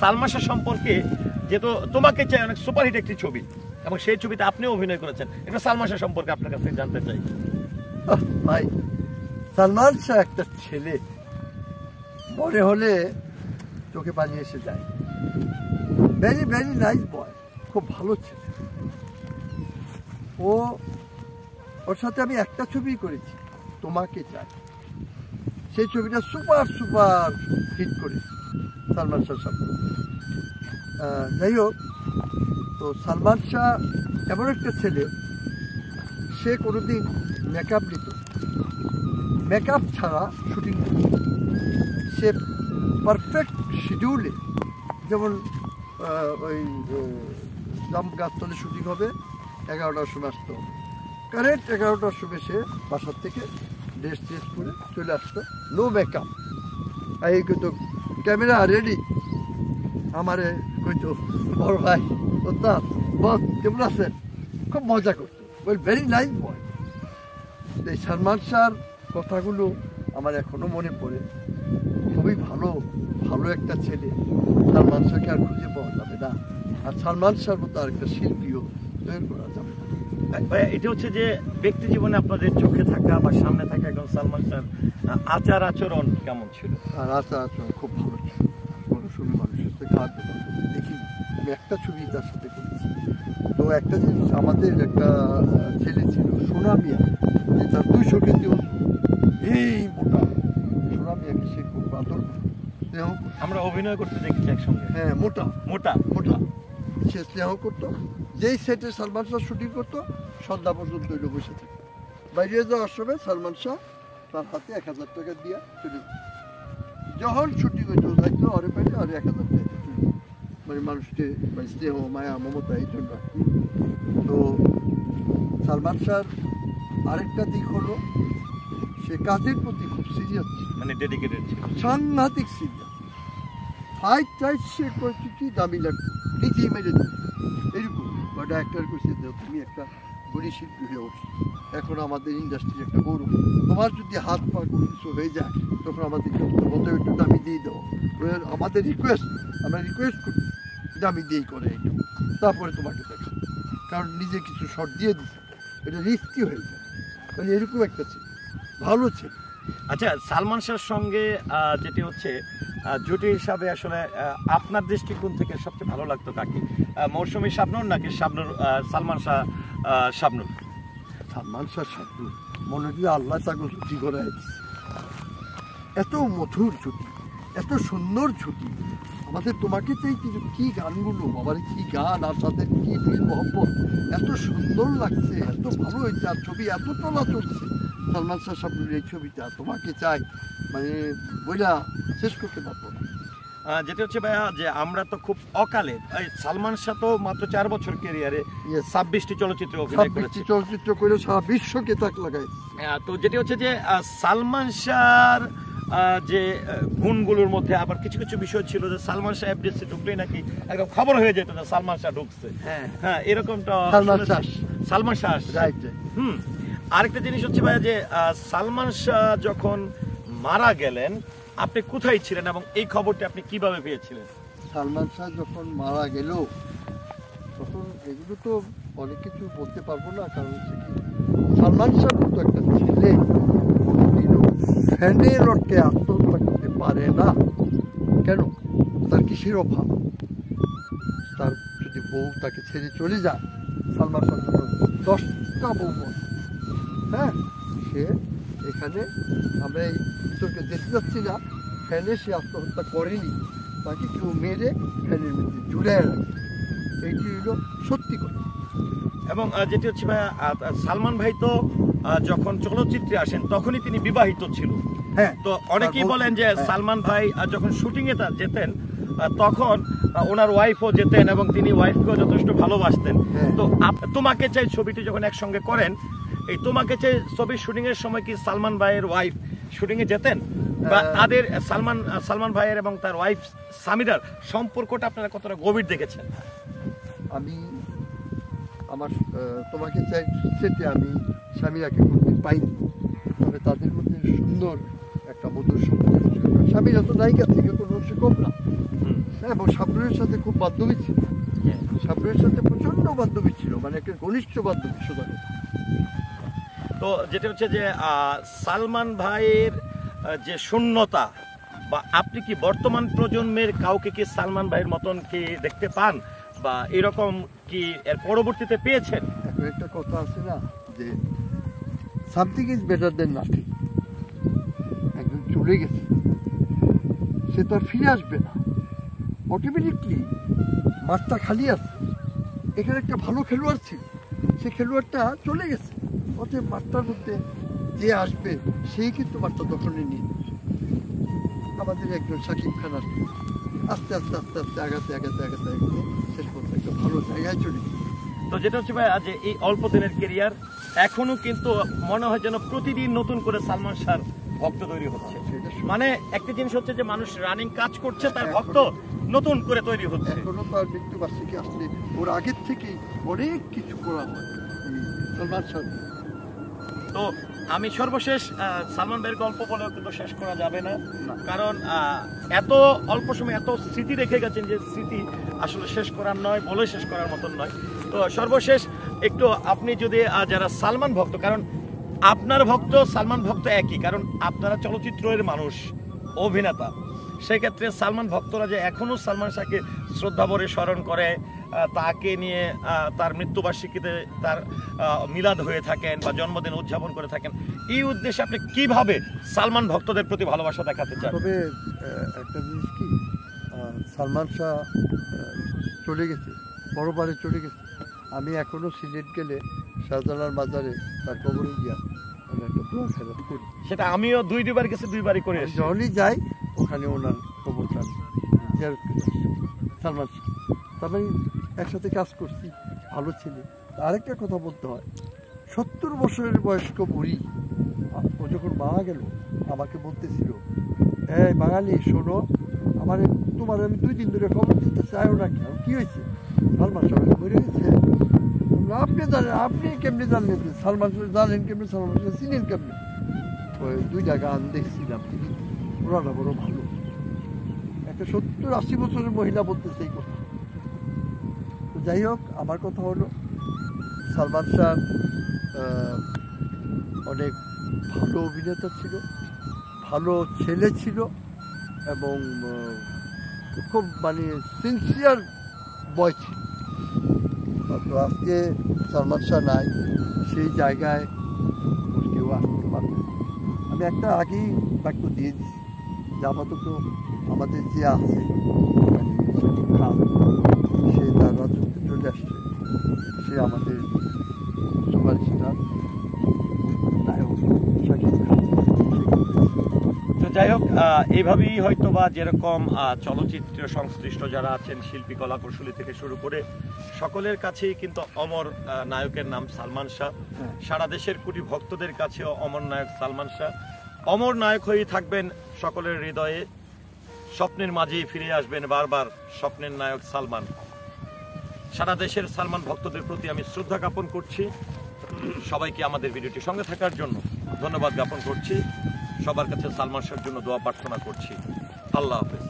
সালমান শাহ সম্পর্কে যেহেতু তোমাকে চাই অনেক সুপারহিট একটি ছবি এবং সেই ছবিতে আপনিও অভিনয় করেছেন, একটু সালমান শাহ সম্পর্কে আপনার কাছে জানতে চাই। ভাই, সালমান শাহ একটা ছেলে, মনে হলে চোখে পানি এসে যায়। ভেরি ভেরি নাইস বয়, খুব ভালো ছেলে। ওর সাথে আমি একটা ছবি করেছি, তোমাকে চাই। সেই ছবিটা সুপার সুপার হিট করে সালমান শাহ সামনে। যাই হোক, তো সালমান শাহ এমন একটা ছেলে, সে কোনোদিন মেকআপ নিত, মেকআপ ছাড়া শুটিং করত। সে পারফেক্ট শিডিউলে, যেমন ওই জাম গাছতলে শুটিং হবে, 11টার সময় আসতো, কারেক্ট 11টার সময় সে বাসার থেকে ড্রেস চেঞ্জ করে চলে আসতো, নো মেকআপ। এই কিন্তু ক্যামেরা রেডি, আমারে কইতো বড় ভাই ওস্তাদ বস কেমন আছেন, খুব মজা করতো, ওই ভেরি নাইস বয়। এই সালমান শাহর কথাগুলো আমার এখনো মনে পড়ে, খুবই ভালো ভালো একটা ছেলে। সালমান শাহকে আর খুঁজে পাওয়া যাবে না, আর সালমান শাহর মতো আরেকটা শিল্পীও তৈরি করা যাবে না। এটা হচ্ছে যে ব্যক্তি জীবনে আপনাদের চোখে থাকা বা সামনে থাকা একজন সালমান শাহর আচার আচরণ কেমন ছিল? আর আচার আচরণ খুব ভালো ছিল, কোনো সময় মানুষের সাথে খারাপ দেখি। আমি একটা ছবি তার সাথে করেছি। তো একটা জিনিস, আমাদের একটা ছেলে ছিল সোনা মিয়া, যে তার 200 কেজি এই মোটা সোনা মিয়াকে সে খুব আদর। আমরা অভিনয় করতে দেখেছি একসঙ্গে। হ্যাঁ, মোটা মোটা মোটা সে স্নেহ করতো। যেই সেটে সালমান শাহ শুটিং করতো, সন্ধ্যা পর্যন্ত ওই বসে থাকতো। বাইরে যাওয়ার সময় সালমান শাহ তার হাতে 1000 টাকা দিয়ে চলে যেত। যখন শুটিং হইতো যাইতো, আরে পাইলে আরে 1000 টাকা চলে, মানে মানুষকে মানে স্নেহ মায়া মমতা এই জন্য। তো সালমান শাহর আরেকটা দিক হলো, সে কাজের প্রতি খুব সিরিয়াস ছিল, মানে ডেডিকেটেড ছিল, সাংঘাতিক সিরিয়াস। ফাইট টাইট সে করছে কি দামি লাগতো, নিজেই মেরে দিত এরকম। বা ডাক্তার কইছে যে তুমি একটা গুণী শিল্পী হয়ে উঠছো, এখন আমাদের ইন্ডাস্ট্রির একটা গৌরব, তোমার যদি হাত পা কোনো কিছু হয়ে যায় তখন আমাদের বলতে একটু দামি দিয়ে দেবো। আমাদের রিকোয়েস্ট, আমরা রিকোয়েস্ট করি দামি দিয়েই করে একটু, তারপরে তোমাকে দেখা, কারণ নিজে কিছু শর্ট দিয়ে দিচ্ছে, এটা রিস্কি হয়ে যায়। মানে এরকম একটা ছিল, ভালো ছিল। আচ্ছা, সালমান শাহর সঙ্গে যেটি হচ্ছে জুটি হিসাবে আসলে আপনার দৃষ্টিকোণ থেকে সবচেয়ে ভালো লাগতো কাকে? মৌসুমী শাবনূর নাকি শাবনূর সালমান শাহ শাবনূর? সালমান শাহ শাবনূর মনে হয় আল্লাহ তাকে ছুটি করে এত মধুর ছুটি, এত সুন্দর ছুটি। আমাদের তোমাকে চাই কি গানগুলো, বাবার কি গান, আর তাদের কি দিল মহব্বত, এত সুন্দর লাগছে, এত ভালো হয়েছে, আর ছবি এত তোলা চলছে। সালমান শাহ শাবনূর এই ছবিটা তোমাকে চাই, মানে বইটা শেষ করতে পারবো না। যেটা হচ্ছে ভাইয়া, যে আমরা তো খুব অকালে, সালমান শাহ তো মাত্র 4 বছর ক্যারিয়ারে 26টি চলচ্চিত্রে অভিনয় করেছে, চলচ্চিত্র করে সারা বিশ্বকে তাক লাগাই। তো যেটি হচ্ছে যে সালমান শাহর যে গুণগুলোর মধ্যে আবার কিছু কিছু বিষয় ছিল, যে সালমান শাহ এফডিসি ঢুকলেই নাকি একদম খবর হয়ে যেত যে সালমান শাহ ঢুকছে। হ্যাঁ, এরকমটা সালমান শাহ। আরেকটা জিনিস হচ্ছে ভাইয়া, যে সালমান শাহ যখন মারা গেলেন আপনি কোথায় ছিলেন এবং এই খবরটি আপনি কিভাবে পেয়েছিলেন? সালমান শাহ যখন মারা গেল তখন এগুলো তো অনেক কিছু বলতে পারবো না, কারণ হচ্ছে কি, সালমান শাহ তো একটা ছেলে ফ্যানের রটকে আত্মহত্যা করতে পারে না কেন? তার কিসের অভাব? তার যদি বউ তাকে ছেড়ে চলে যায়, সালমান শাহ 10টা বউ, হ্যাঁ, সে এখানে আমরা এই ঈশ্বরকে দেখতে যাচ্ছি না, ফ্যানে সে আত্মহত্যা করেনি, তাকে কেউ মেরে ফ্যানের মধ্যে জুড়ে রাখে, এইটি হলো সত্যি কথা। এবং যেটি হচ্ছে ভাইয়া, সালমান ভাই তো যখন চলচ্চিত্রে আসেন তখনই তিনি বিবাহিত ছিল। হ্যাঁ, তো অনেকেই বলেন যে সালমান ভাই যখন শুটিংয়ে যেতেন তখন ওনার ওয়াইফও যেতেন এবং তিনি ওয়াইফকেও যথেষ্ট ভালোবাসতেন। তো তোমাকে চাই ছবিটি যখন একসঙ্গে করেন, এই তোমাকে চাই ছবির শুটিং এর সময় কি সালমান ভাইয়ের ওয়াইফ শুটিং এ যেতেন, বা তাদের সালমান ভাইয়ের এবং তার ওয়াইফ সামিরার সম্পর্কটা আপনারা কতটা গভীর দেখেছেন? আমি আমার তোমাকে চাই সেটি আমি সামিরাকে কোনোদিন পাইনি, তবে তাদের মধ্যে সুন্দর একটা মধুর সম্পর্ক ছিল। সামিরা তো নায়িকা থেকে কোনো অংশে কম না, এবং শাবনুরের সাথে খুব বান্ধবী ছিল, শাবনুরের সাথে প্রচন্ড বান্ধবী ছিল, মানে একটা ঘনিষ্ঠ বান্ধবী সোজা কথা। তো যেটা হচ্ছে যে সালমান ভাইয়ের যে শূন্যতা, বা আপনি কি বর্তমান প্রজন্মের কাউকে কি সালমান ভাইয়ের মতন কি দেখতে পান, বা এরকম কি এর পরবর্তীতে পেয়েছেন? এখন একটা কথা আছে না যে something is better then nothing. একজন চলে গেছে, সে তো আর ফিরে আসবে না, অটোমেটিকলি মাঠটা খালি আছে। এখানে একটা ভালো খেলোয়াড় ছিল, সে খেলোয়াড়টা চলে গেছে, অতএব মাঠটার মধ্যে যে আসবে সেই কিন্তু মাঠটা দখলে নিয়ে নেবে। আমাদের একজন শাকিব খান আসবে, আস্তে আস্তে আস্তে আস্তে আগাতে আগাতে আগাতে আগাতে শেষ পর্যন্ত একটা ভালো জায়গায় চলে গেছে। তো যেটা হচ্ছে ভাই, আজ এই অল্প দিনের কেরিয়ার এখনো কিন্তু মনে হয় যেন প্রতিদিন নতুন করে সালমান শাহর ভক্ত তৈরি হচ্ছে। মানে একটা জিনিস হচ্ছে যে মানুষ রানিং কাজ করছে, তার ভক্ত নতুন করে তৈরি হচ্ছে। এখনো তার মৃত্যুবার্ষিকী আসলে ওর আগের থেকেই অনেক কিছু করা হয় সালমান শাহ। তো আমি সর্বশেষ সালমান ভাইয়ের গল্প বলেও কিন্তু শেষ করা যাবে না, কারণ এত অল্প সময় এত স্মৃতি রেখে গেছেন যে স্মৃতি আসলে শেষ করার নয়, বলে শেষ করার মতন নয়। তো সর্বশেষ একটু আপনি যদি যারা সালমান ভক্ত, কারণ আপনার ভক্ত সালমান ভক্ত একই, কারণ আপনারা চলচ্চিত্রের মানুষ, অভিনেতা, সেক্ষেত্রে সালমান ভক্তরা যে এখনো সালমান শাহকে শ্রদ্ধা ভরে স্মরণ করে, তাকে নিয়ে তার মৃত্যুবার্ষিকীতে তার মিলাদ হয়ে থাকেন বা জন্মদিন উদযাপন করে থাকেন, এই উদ্দেশ্যে আপনি কিভাবে সালমান ভক্তদের প্রতি ভালোবাসা দেখাতে চান? তবে একটা জিনিস কি, সালমান শাহ চলে গেছে, বড়বারে চলে গেছে। আমি এখনো সিলেট গেলে শাহজালাল মাজারে তার কবরে গিয়া আমি একটা দোয়া খেলা করি। সেটা আমিও দুইবার গেছি, দুইবারই করে এসেছি। যখনই যাই ওখানে ওনার কবরটা জিয়ারত করে আসি। সালমান শাহ তবে একসাথে কাজ করছি, ভালো ছেলে। আরেকটা কথা বলতে হয়, 70 বছরের বয়স্ক বুড়ি, ও যখন মারা গেল আমাকে বলতেছিল, এই বাঙালি শোনো, তোমার আমি 2 দিন ধরে খবর দিতে চাইও না, কেন কি হয়েছে? সালমান শাহ মরে গেছে। আপনি জানেন, আপনি কেমনি জানলেন? সালমান শাহ জানেন কেমনি? সালমান শাহ চিনেন কেমনি? ওই 2টা গান দেখছিলাম, ওরা বড় ভালো। একটা 70-80 বছরের মহিলা বলতেছে এই কথা। তো যাই হোক, আমার কথা হলো সালমান শাহ অনেক ভালো অভিনেতা ছিল, ভালো ছেলে ছিল, এবং খুব মানে সিনসিয়ার বয় ছিল। তো আজকে সালমান শাহ নাই, সেই জায়গায় কেউ আসতে পারবে। আমি একটা আগেই বাক্য দিয়ে দিচ্ছি যে আপাতত আমাদের যে আছে শাকিব খান, সে তার রাজত্বে চলে আসছে, সে আমাদের সুপারস্টার নায়ক শাকিব খান। তো যাই হোক, এইভাবেই হয়তো বা যেরকম চলচ্চিত্র সংশ্লিষ্ট যারা আছেন, শিল্পী, কলা কৌশলী থেকে শুরু করে সকলের কাছেই কিন্তু অমর নায়কের নাম সালমান শাহ। সারা দেশের কোটি ভক্তদের কাছেও অমর নায়ক সালমান শাহ। অমর নায়ক হয়েই থাকবেন সকলের হৃদয়ে, স্বপ্নের মাঝেই ফিরে আসবেন বারবার স্বপ্নের নায়ক সালমান। সারা দেশের সালমান ভক্তদের প্রতি আমি শ্রদ্ধা জ্ঞাপন করছি। সবাইকে আমাদের ভিডিওটি সঙ্গে থাকার জন্য ধন্যবাদ জ্ঞাপন করছি। সবার কাছে সালমান শাহর জন্য দোয়া প্রার্থনা করছি। আল্লাহ হাফেজ।